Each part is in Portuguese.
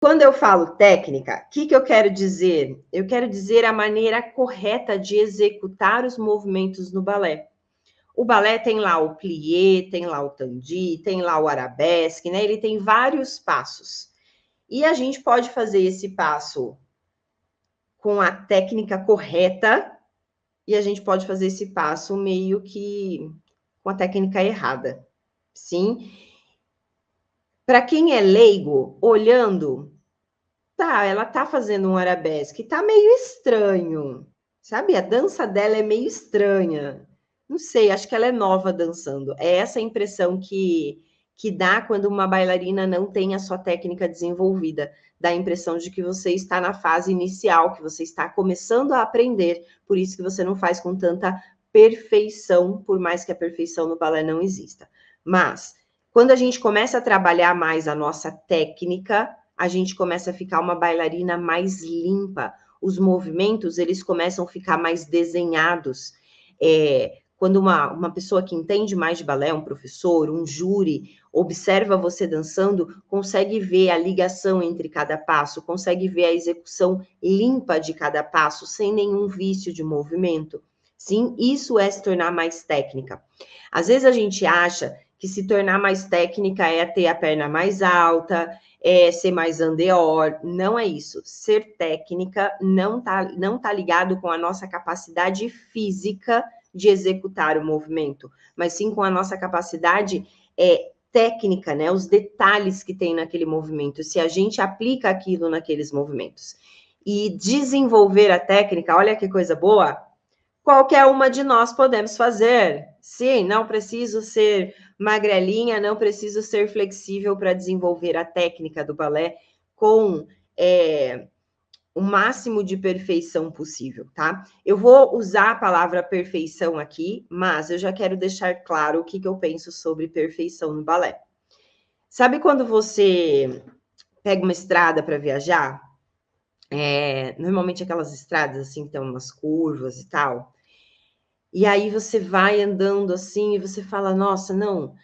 Quando eu falo técnica, o que eu quero dizer? Eu quero dizer a maneira correta de executar os movimentos no balé. O balé tem lá o plié, tem lá o tandi, tem lá o arabesque, né? Ele tem vários passos. E a gente pode fazer esse passo com a técnica correta e a gente pode fazer esse passo meio que com a técnica errada. Sim? Para quem é leigo, olhando, tá, ela tá fazendo um arabesque, tá meio estranho. Sabe? A dança dela é meio estranha. Não sei, acho que ela é nova dançando. É essa a impressão que dá quando uma bailarina não tem a sua técnica desenvolvida. Dá a impressão de que você está na fase inicial, que você está começando a aprender, por isso que você não faz com tanta perfeição, por mais que a perfeição no balé não exista. Mas, quando a gente começa a trabalhar mais a nossa técnica, a gente começa a ficar uma bailarina mais limpa. Os movimentos, eles começam a ficar mais desenhados. Quando uma pessoa que entende mais de balé, um professor, um júri, observa você dançando, consegue ver a ligação entre cada passo, consegue ver a execução limpa de cada passo, sem nenhum vício de movimento. Sim, isso é se tornar mais técnica. Às vezes a gente acha que se tornar mais técnica é ter a perna mais alta, é ser mais andeor. Não é isso. Ser técnica não tá ligado com a nossa capacidade física de executar o movimento, mas sim com a nossa capacidade técnica, né? Os detalhes que tem naquele movimento, se a gente aplica aquilo naqueles movimentos. E desenvolver a técnica, olha que coisa boa, qualquer uma de nós podemos fazer. Sim, não preciso ser magrelinha, não preciso ser flexível para desenvolver a técnica do balé com o máximo de perfeição possível, tá? Eu vou usar a palavra perfeição aqui, mas eu já quero deixar claro o que eu penso sobre perfeição no balé. Sabe quando você pega uma estrada para viajar? Normalmente aquelas estradas assim, tem umas curvas e tal. E aí você vai andando assim e você fala, nossa, não,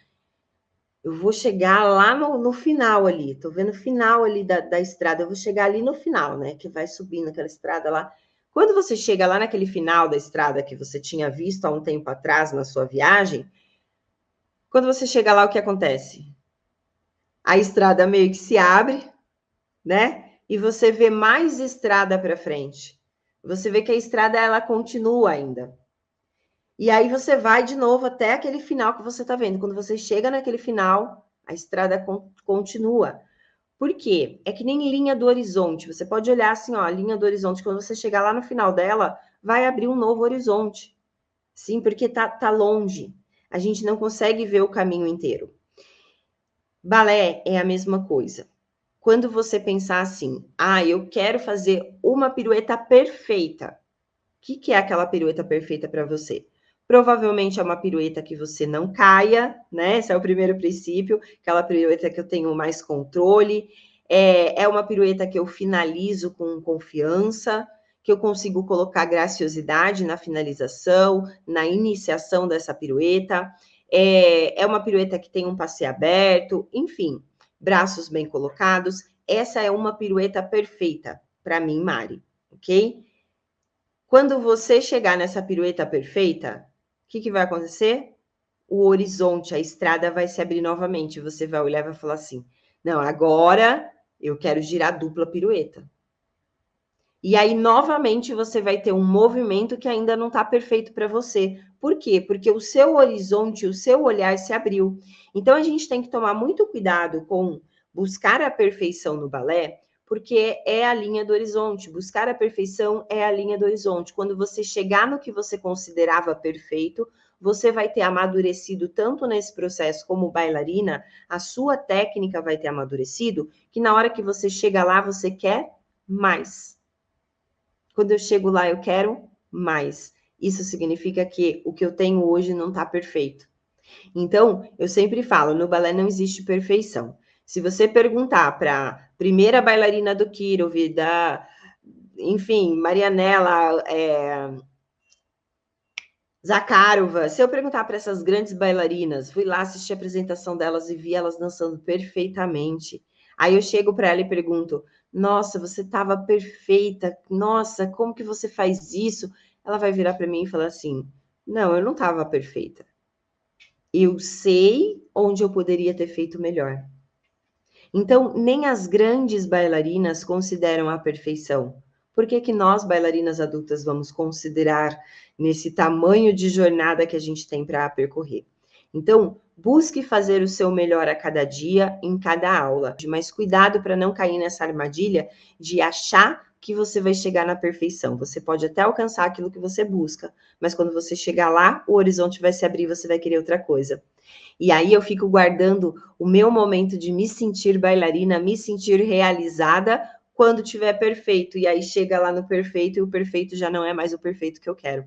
eu vou chegar lá no final ali, tô vendo o final ali da estrada, eu vou chegar ali no final, né, que vai subindo aquela estrada lá. Quando você chega lá naquele final da estrada que você tinha visto há um tempo atrás na sua viagem, quando você chega lá, o que acontece? A estrada meio que se abre, né, e você vê mais estrada para frente. Você vê que a estrada, ela continua ainda. E aí você vai de novo até aquele final que você está vendo. Quando você chega naquele final, a estrada continua. Por quê? É que nem linha do horizonte. Você pode olhar assim, ó, a linha do horizonte. Quando você chegar lá no final dela, vai abrir um novo horizonte. Sim, porque tá longe. A gente não consegue ver o caminho inteiro. Balé é a mesma coisa. Quando você pensar assim, eu quero fazer uma pirueta perfeita. O que é aquela pirueta perfeita para você? Provavelmente é uma pirueta que você não caia, né? Esse é o primeiro princípio, aquela pirueta que eu tenho mais controle. É uma pirueta que eu finalizo com confiança, que eu consigo colocar graciosidade na finalização, na iniciação dessa pirueta. É uma pirueta que tem um passe aberto, enfim, braços bem colocados. Essa é uma pirueta perfeita para mim, Mari, ok? Quando você chegar nessa pirueta perfeita, o que vai acontecer? O horizonte, a estrada vai se abrir novamente. Você vai olhar e vai falar assim, não, agora eu quero girar dupla pirueta. E aí, novamente, você vai ter um movimento que ainda não está perfeito para você. Por quê? Porque o seu horizonte, o seu olhar se abriu. Então, a gente tem que tomar muito cuidado com buscar a perfeição no balé, porque é a linha do horizonte. Buscar a perfeição é a linha do horizonte. Quando você chegar no que você considerava perfeito, você vai ter amadurecido tanto nesse processo como bailarina, a sua técnica vai ter amadurecido, que na hora que você chega lá, você quer mais. Quando eu chego lá, eu quero mais. Isso significa que o que eu tenho hoje não está perfeito. Então, eu sempre falo, no balé não existe perfeição. Se você perguntar para a primeira bailarina do Kirov, enfim, Marianela, Zakharova, se eu perguntar para essas grandes bailarinas, fui lá assistir a apresentação delas e vi elas dançando perfeitamente. Aí eu chego para ela e pergunto: nossa, você estava perfeita, nossa, como que você faz isso? Ela vai virar para mim e falar assim: não, eu não estava perfeita. Eu sei onde eu poderia ter feito melhor. Então, nem as grandes bailarinas consideram a perfeição. Por que que nós, bailarinas adultas, vamos considerar nesse tamanho de jornada que a gente tem para percorrer? Então, busque fazer o seu melhor a cada dia, em cada aula. Mas cuidado para não cair nessa armadilha de achar que você vai chegar na perfeição. Você pode até alcançar aquilo que você busca, mas quando você chegar lá, o horizonte vai se abrir e você vai querer outra coisa. E aí eu fico guardando o meu momento de me sentir bailarina, me sentir realizada quando tiver perfeito. E aí chega lá no perfeito e o perfeito já não é mais o perfeito que eu quero.